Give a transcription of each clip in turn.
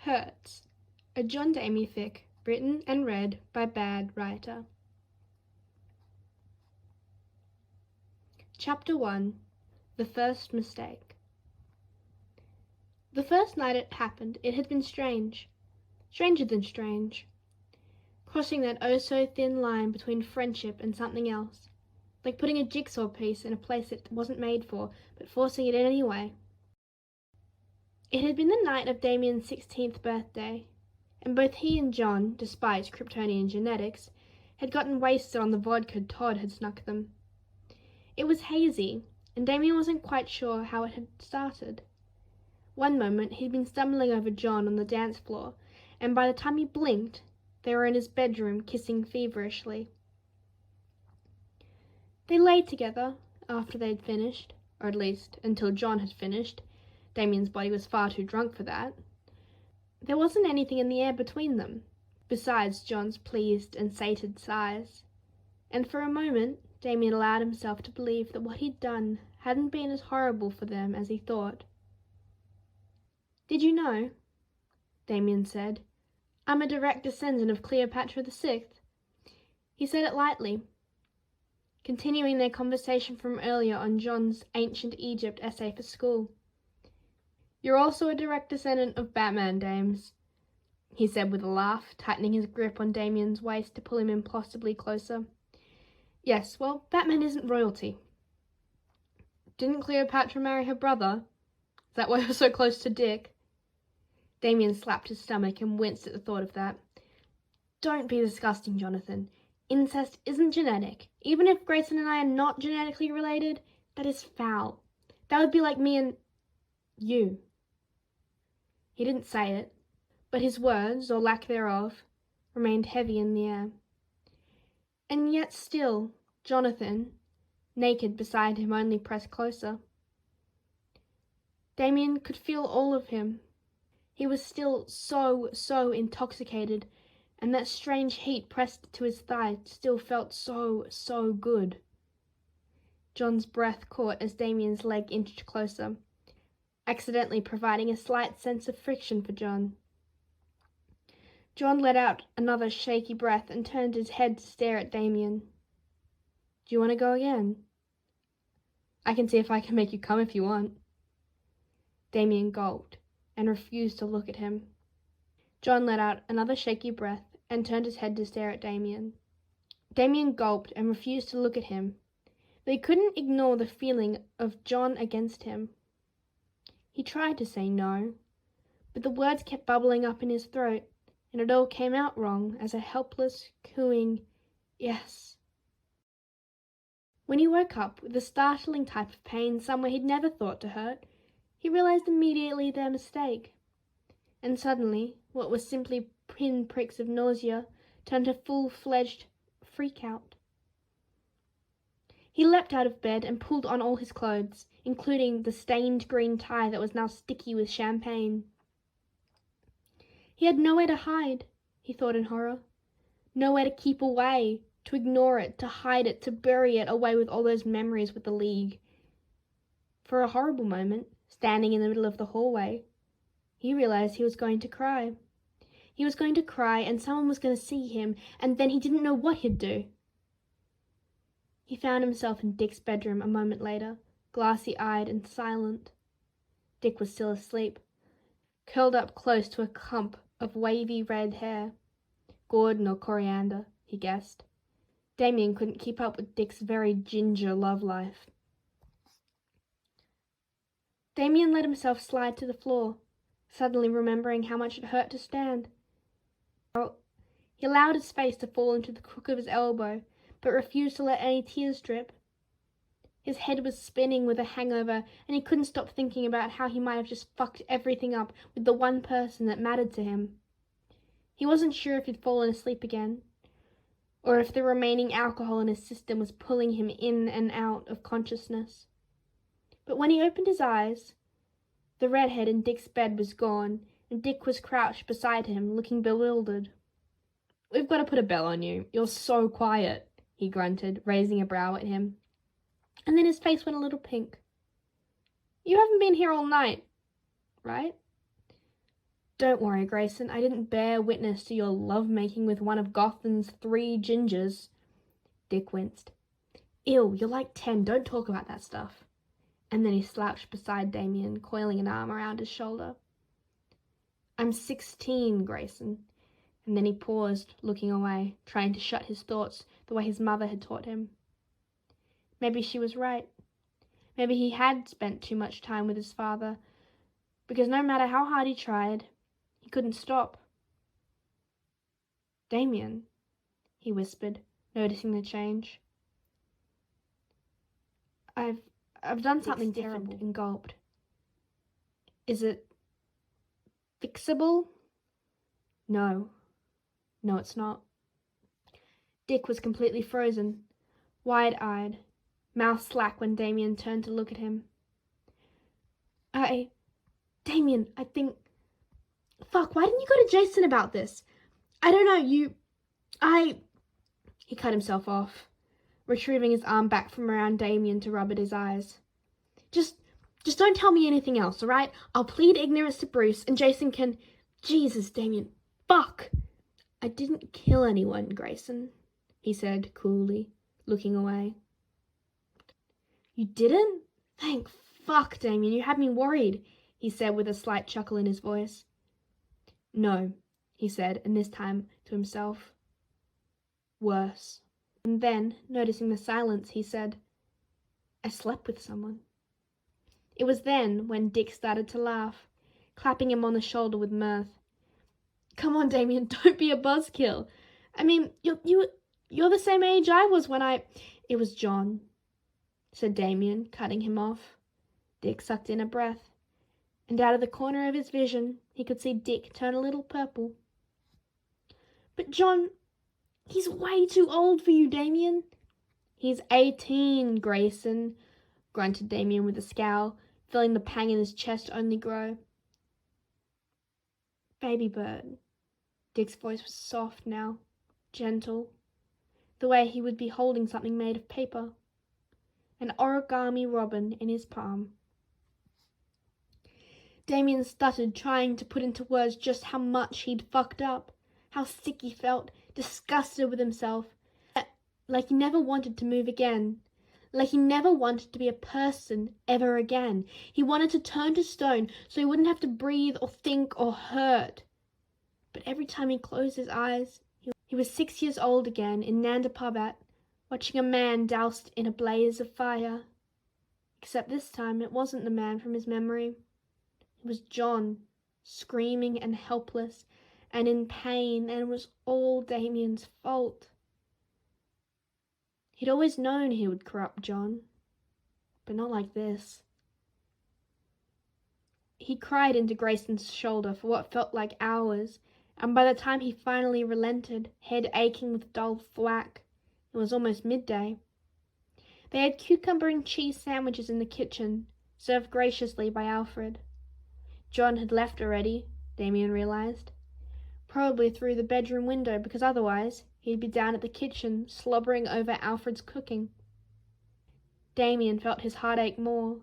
Hurts, a Jondami fic, written and read by Bad Writer. Chapter 1. The First Mistake. The first night it happened, it had been strange. Stranger than strange. Crossing that oh-so-thin line between friendship and something else. Like putting a jigsaw piece in a place it wasn't made for, but forcing it in anyway. It had been the night of Damian's 16th birthday, and both he and Jon, despite Kryptonian genetics, had gotten wasted on the vodka Todd had snuck them. It was hazy, and Damian wasn't quite sure how it had started. One moment he'd been stumbling over Jon on the dance floor, and by the time he blinked, they were in his bedroom kissing feverishly. They lay together after they'd finished, or at least until Jon had finished. Damian's body was far too drunk for that. There wasn't anything in the air between them, besides Jon's pleased and sated sighs. And for a moment, Damian allowed himself to believe that what he'd done hadn't been as horrible for them as he thought. "Did you know?" Damian said. "I'm a direct descendant of Cleopatra VI." He said it lightly, continuing their conversation from earlier on Jon's Ancient Egypt essay for school. "You're also a direct descendant of Batman, Dames," he said with a laugh, tightening his grip on Damian's waist to pull him impossibly closer. "Yes, well, Batman isn't royalty." "Didn't Cleopatra marry her brother? Is that why you're so close to Dick?" Damian slapped his stomach and winced at the thought of that. "Don't be disgusting, Jonathan. Incest isn't genetic. Even if Grayson and I are not genetically related, that is foul. That would be like me and you." He didn't say it, but his words, or lack thereof, remained heavy in the air. And yet still, Jonathan, naked beside him, only pressed closer. Damian could feel all of him. He was still so intoxicated, and that strange heat pressed to his thigh still felt so good. Jon's breath caught as Damian's leg inched closer, accidentally providing a slight sense of friction for Jon. Jon let out another shaky breath and turned his head to stare at Damian. "Do you want to go again?" "I can see if I can make you come if you want." Damian gulped and refused to look at him. Jon let out another shaky breath and turned his head to stare at Damian. Damian gulped and refused to look at him, but he couldn't ignore the feeling of Jon against him. He tried to say no, but the words kept bubbling up in his throat, and it all came out wrong as a helpless, cooing yes. When he woke up with a startling type of pain somewhere he'd never thought to hurt, he realized immediately their mistake. And suddenly, what was simply pinpricks of nausea turned to full-fledged freak-out. He leapt out of bed and pulled on all his clothes, including the stained green tie that was now sticky with champagne. He had nowhere to hide, he thought in horror. Nowhere to keep away, to ignore it, to hide it, to bury it away with all those memories with the League. For a horrible moment, standing in the middle of the hallway, he realized he was going to cry. He was going to cry and someone was going to see him, and then he didn't know what he'd do. He found himself in Dick's bedroom a moment later, glassy-eyed and silent. Dick was still asleep, curled up close to a clump of wavy red hair. Gordon or coriander, he guessed. Damian couldn't keep up with Dick's very ginger love life. Damian let himself slide to the floor, suddenly remembering how much it hurt to stand. He allowed his face to fall into the crook of his elbow, but refused to let any tears drip. His head was spinning with a hangover, and he couldn't stop thinking about how he might have just fucked everything up with the one person that mattered to him. He wasn't sure if he'd fallen asleep again, or if the remaining alcohol in his system was pulling him in and out of consciousness. But when he opened his eyes, the redhead in Dick's bed was gone, and Dick was crouched beside him, looking bewildered. "We've got to put a bell on you. You're so quiet," he grunted, raising a brow at him. And then his face went a little pink. "You haven't been here all night, right?" Don't worry, Grayson, I didn't bear witness to your love-making with one of Gotham's 3 gingers. Dick winced. Ew, you're like 10, don't talk about that stuff. And then he slouched beside Damian, coiling an arm around his shoulder. I'm 16, Grayson. And then he paused, looking away, trying to shut his thoughts the way his mother had taught him. Maybe she was right. Maybe he had spent too much time with his father, because no matter how hard he tried, he couldn't stop. Damian, he whispered, noticing the change. I've done something terrible, and gulped. Is it fixable? No, it's not. Dick was completely frozen, wide-eyed, mouth slack when Damian turned to look at him. Damian, I think... Fuck, why didn't you go to Jason about this? I don't know, He cut himself off, retrieving his arm back from around Damian to rub at his eyes. Just don't tell me anything else, alright? I'll plead ignorance to Bruce, and Jason can... Jesus, Damian, fuck! I didn't kill anyone, Grayson, he said coolly, looking away. You didn't? Thank fuck, Damian, you had me worried, he said with a slight chuckle in his voice. No, he said, and this time to himself. Worse. And then, noticing the silence, he said, I slept with someone. It was then when Dick started to laugh, clapping him on the shoulder with mirth. Come on, Damian, don't be a buzzkill. I mean, you're the same age I was when It was John, said Damian, cutting him off. Dick sucked in a breath, and out of the corner of his vision, he could see Dick turn a little purple. But John, he's way too old for you, Damian. He's 18, Grayson, grunted Damian with a scowl, feeling the pang in his chest only grow. Baby bird. Dick's voice was soft now, gentle, the way he would be holding something made of paper, an origami robin in his palm. Damian stuttered, trying to put into words just how much he'd fucked up, how sick he felt, disgusted with himself, like he never wanted to move again, like he never wanted to be a person ever again. He wanted to turn to stone so he wouldn't have to breathe or think or hurt. But every time he closed his eyes, he was 6 years old again in Nanda Parbat, watching a man doused in a blaze of fire. Except this time it wasn't the man from his memory. It was John, screaming and helpless and in pain, and it was all Damian's fault. He'd always known he would corrupt John, but not like this. He cried into Grayson's shoulder for what felt like hours, and by the time he finally relented, head aching with dull thwack, it was almost midday. They had cucumber and cheese sandwiches in the kitchen, served graciously by Alfred. John had left already, Damian realized. Probably through the bedroom window, because otherwise he'd be down at the kitchen, slobbering over Alfred's cooking. Damian felt his heart ache more,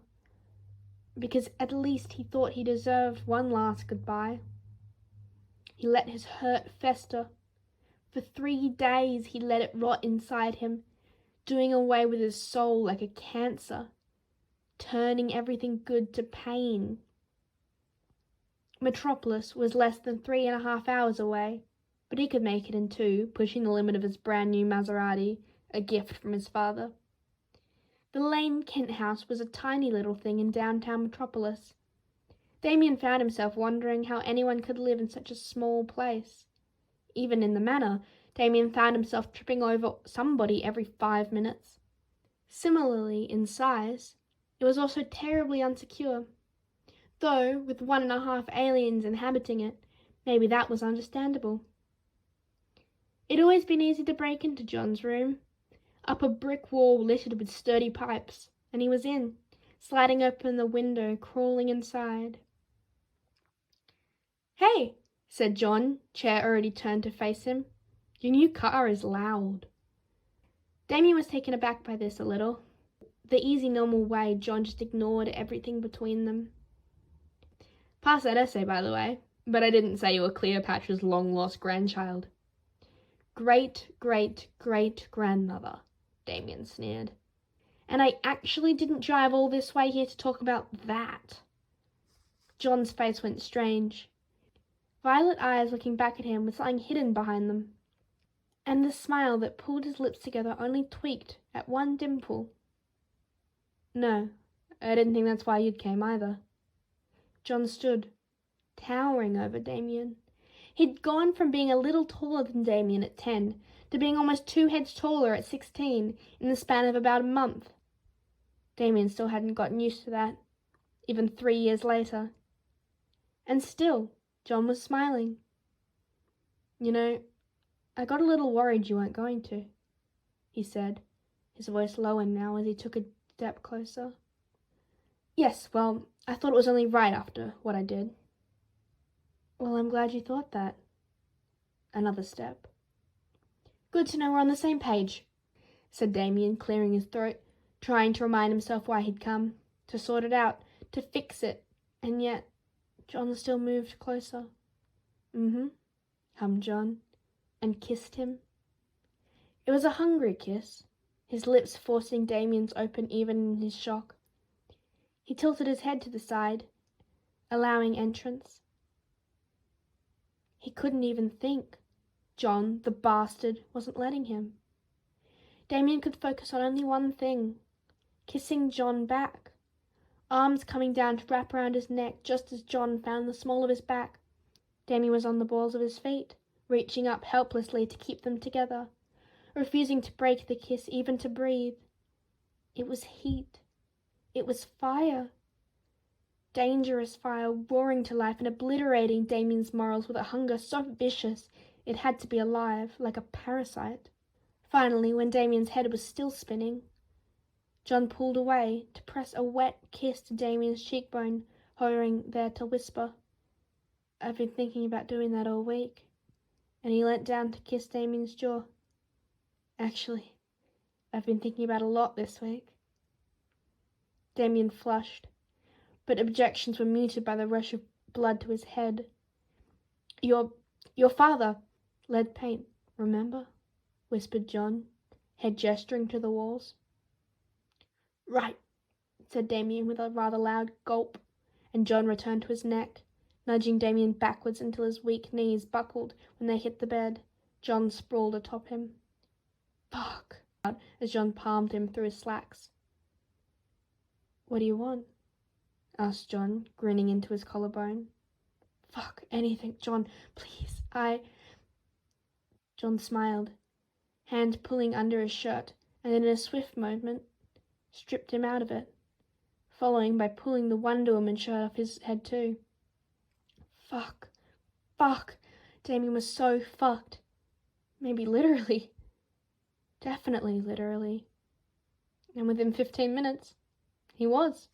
because at least he thought he deserved one last goodbye. He let his hurt fester. For 3 days he let it rot inside him, doing away with his soul like a cancer, turning everything good to pain. Metropolis was less than 3.5 hours away, but he could make it in 2, pushing the limit of his brand new Maserati, a gift from his father. The Lane Kent house was a tiny little thing in downtown Metropolis. Damian found himself wondering how anyone could live in such a small place. Even in the manor, Damian found himself tripping over somebody every 5 minutes. Similarly in size, it was also terribly unsecure. Though, with 1.5 aliens inhabiting it, maybe that was understandable. It'd always been easy to break into John's room. Up a brick wall littered with sturdy pipes, and he was in, sliding open the window, crawling inside. Hey, said John, chair already turned to face him. Your new car is loud. Damian was taken aback by this a little. The easy, normal way John just ignored everything between them. Pass that essay, by the way, But I didn't say you were Cleopatra's long-lost grandchild. Great-great-great-grandmother, Damian sneered. And I actually didn't drive all this way here to talk about that. John's face went strange. Violet eyes looking back at him with something hidden behind them. And the smile that pulled his lips together only tweaked at one dimple. No, I didn't think that's why you'd came either. John stood, towering over Damian. He'd gone from being a little taller than Damian at 10 to being almost 2 heads taller at 16 in the span of about a month. Damian still hadn't gotten used to that, even 3 years later. And still, John was smiling. You know, I got a little worried you weren't going to, he said, his voice lowered now as he took a step closer. Yes, well, I thought it was only right after what I did. Well, I'm glad you thought that. Another step. Good to know we're on the same page, said Damian, clearing his throat, trying to remind himself why he'd come, to sort it out, to fix it, and yet John still moved closer. Hummed John, and kissed him. It was a hungry kiss, his lips forcing Damian's open even in his shock. He tilted his head to the side, allowing entrance. He couldn't even think. John, the bastard, wasn't letting him. Damian could focus on only one thing, kissing John back, arms coming down to wrap around his neck just as John found the small of his back. Damian was on the balls of his feet, reaching up helplessly to keep them together, refusing to break the kiss, even to breathe. It was heat. It was fire. Dangerous fire, roaring to life and obliterating Damian's morals with a hunger so vicious it had to be alive, like a parasite. Finally, when Damian's head was still spinning, John pulled away to press a wet kiss to Damian's cheekbone, hovering there to whisper, I've been thinking about doing that all week. And he leant down to kiss Damian's jaw. Actually, I've been thinking about a lot this week. Damian flushed, but objections were muted by the rush of blood to his head. Your father, lead paint, remember? Whispered John, head gesturing to the walls. Right, said Damian with a rather loud gulp, and John returned to his neck, nudging Damian backwards until his weak knees buckled when they hit the bed. John sprawled atop him. Fuck, as John palmed him through his slacks. What do you want? Asked John, grinning into his collarbone. Fuck, anything, John, please, John smiled, hand pulling under his shirt, and in a swift movement, stripped him out of it, following by pulling the Wonder Woman shirt off his head too. Fuck. Damian was so fucked. Maybe literally. Definitely literally. And within 15 minutes, he was.